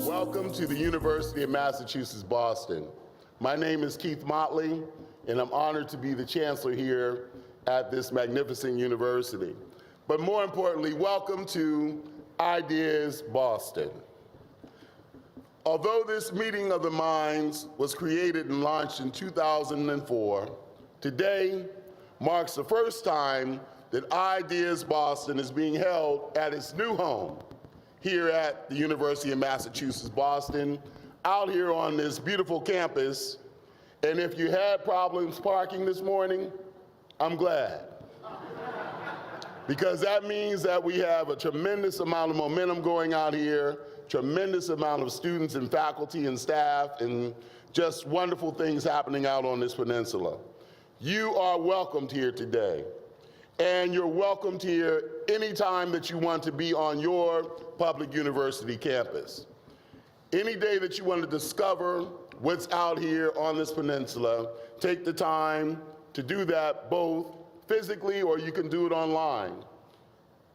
Welcome to the University of Massachusetts, Boston. My name is Keith Motley, and I'm honored to be the Chancellor here at this magnificent university. But more importantly, welcome to Ideas Boston. Although this meeting of the minds was created and launched in 2004, today marks the first time that Ideas Boston is being held at its new home here at the University of Massachusetts, Boston, out here on this beautiful campus. And if you had problems parking this morning, I'm glad. Because that means that we have a tremendous amount of momentum going out here, tremendous amount of students and faculty and staff, and just wonderful things happening out on this peninsula. You are welcomed here today. And you're welcomed here anytime that you want to be on your public university campus. Any day that you want to discover what's out here on this peninsula, take the time to do that both physically or you can do it online.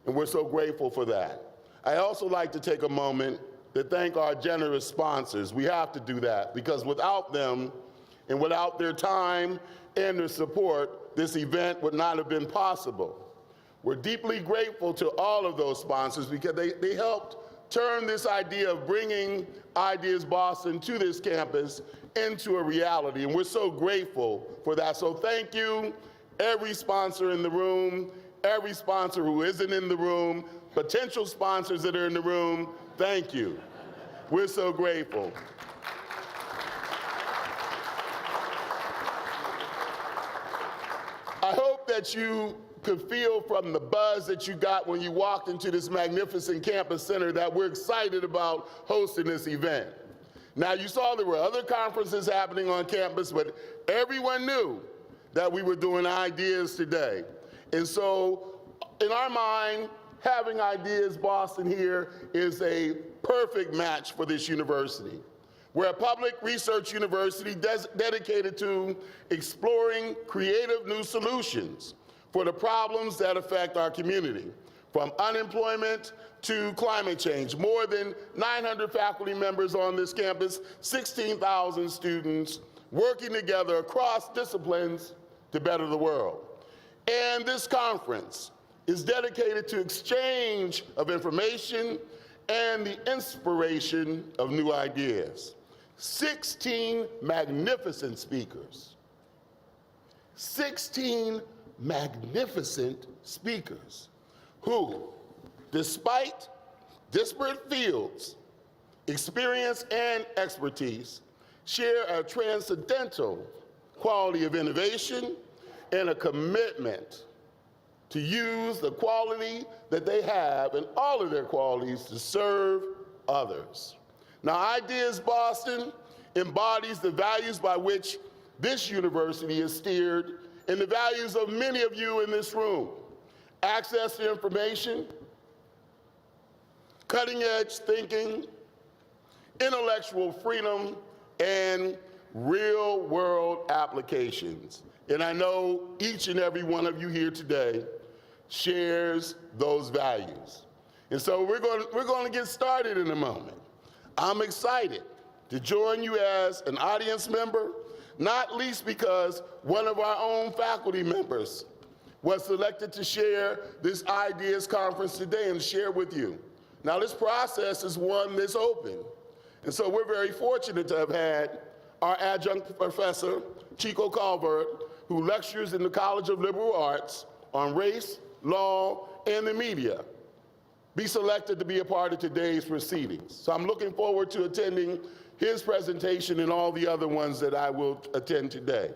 And we're so grateful for that. I also like to take a moment to thank our generous sponsors. We have to do that because without them and without their time and their support, this event would not have been possible. We're deeply grateful to all of those sponsors because they helped turn this idea of bringing Ideas Boston to this campus into a reality, and we're so grateful for that. So thank you, every sponsor in the room, every sponsor who isn't in the room, potential sponsors that are in the room, thank you. We're so grateful. I hope that you could feel from the buzz that you got when you walked into this magnificent campus center that we're excited about hosting this event. Now, you saw there were other conferences happening on campus, but everyone knew that we were doing Ideas today. And so, in our mind, having Ideas Boston here is a perfect match for this university. We're a public research university dedicated to exploring creative new solutions for the problems that affect our community, from unemployment to climate change. More than 900 faculty members on this campus, 16,000 students working together across disciplines to better the world. And this conference is dedicated to exchange of information and the inspiration of new ideas. 16 magnificent speakers. 16 magnificent speakers who, despite disparate fields, experience, and expertise, share a transcendental quality of innovation and a commitment to use the quality that they have and all of their qualities to serve others. Now, Ideas Boston embodies the values by which this university is steered and the values of many of you in this room. Access to information, cutting-edge thinking, intellectual freedom, and real-world applications. And I know each and every one of you here today shares those values. And so we're going to get started in a moment. I'm excited to join you as an audience member, not least because one of our own faculty members was selected to share this Ideas Conference today and share with you. Now, this process is one that's open. And so we're very fortunate to have had our adjunct professor, Chico Calvert, who lectures in the College of Liberal Arts on race, law, and the media, be selected to be a part of today's proceedings. So I'm looking forward to attending his presentation and all the other ones that I will attend today.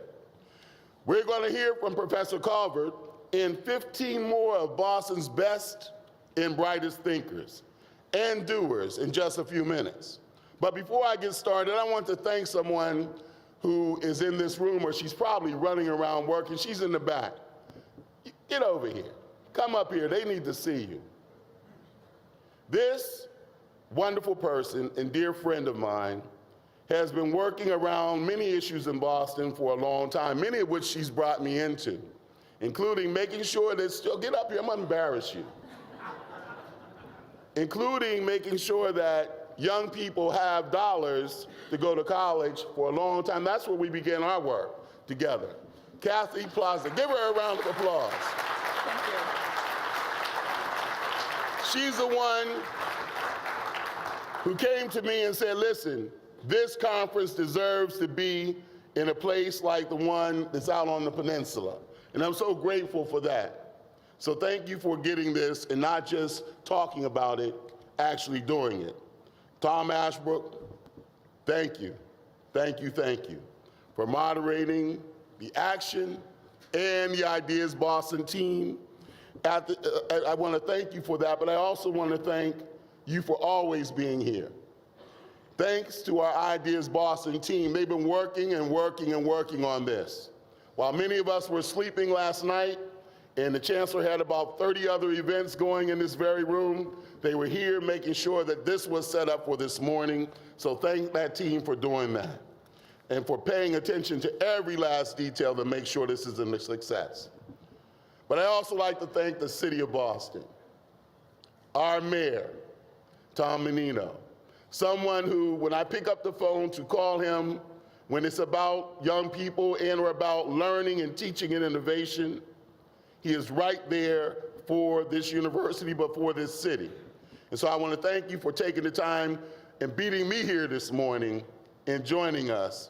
We're going to hear from Professor Calvert and 15 more of Boston's best and brightest thinkers and doers in just a few minutes. But before I get started, I want to thank someone who is in this room, or she's probably running around working. She's in the back. Get over here. Come up here. They need to see you. This wonderful person and dear friend of mine has been working around many issues in Boston for a long time, many of which she's brought me into, including making sure that, get up here, I'm gonna embarrass you. Including making sure that young people have dollars to go to college for a long time. That's where we began our work together. Kathy Plaza, give her a round of applause. Thank you. She's the one who came to me and said, listen, this conference deserves to be in a place like the one that's out on the peninsula. And I'm so grateful for that. So thank you for getting this and not just talking about it, actually doing it. Tom Ashbrook, thank you, thank you, thank you for moderating the action and the Ideas Boston team. I want to thank you for that, but I also want to thank you for always being here. Thanks to our Ideas Boston team. They've been working and working and working on this. While many of us were sleeping last night, and the Chancellor had about 30 other events going in this very room, they were here making sure that this was set up for this morning. So thank that team for doing that and for paying attention to every last detail to make sure this is a success. But I also like to thank the City of Boston, our mayor, Tom Menino, someone who, when I pick up the phone to call him, when it's about young people and or about learning and teaching and innovation, he is right there for this university, but for this city. And so I want to thank you for taking the time and beating me here this morning and joining us.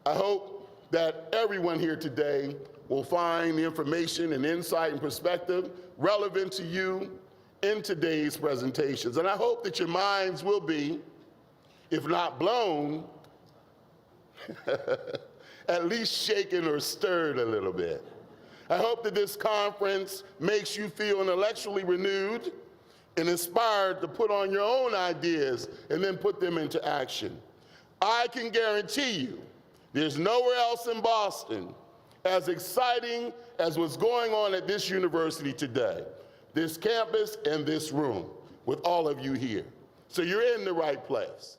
I hope that everyone here today will find the information and insight and perspective relevant to you in today's presentations. And I hope that your minds will be, if not blown, at least shaken or stirred a little bit. I hope that this conference makes you feel intellectually renewed and inspired to put on your own ideas and then put them into action. I can guarantee you there's nowhere else in Boston as exciting as what's going on at this university today, this campus and this room, with all of you here. So you're in the right place.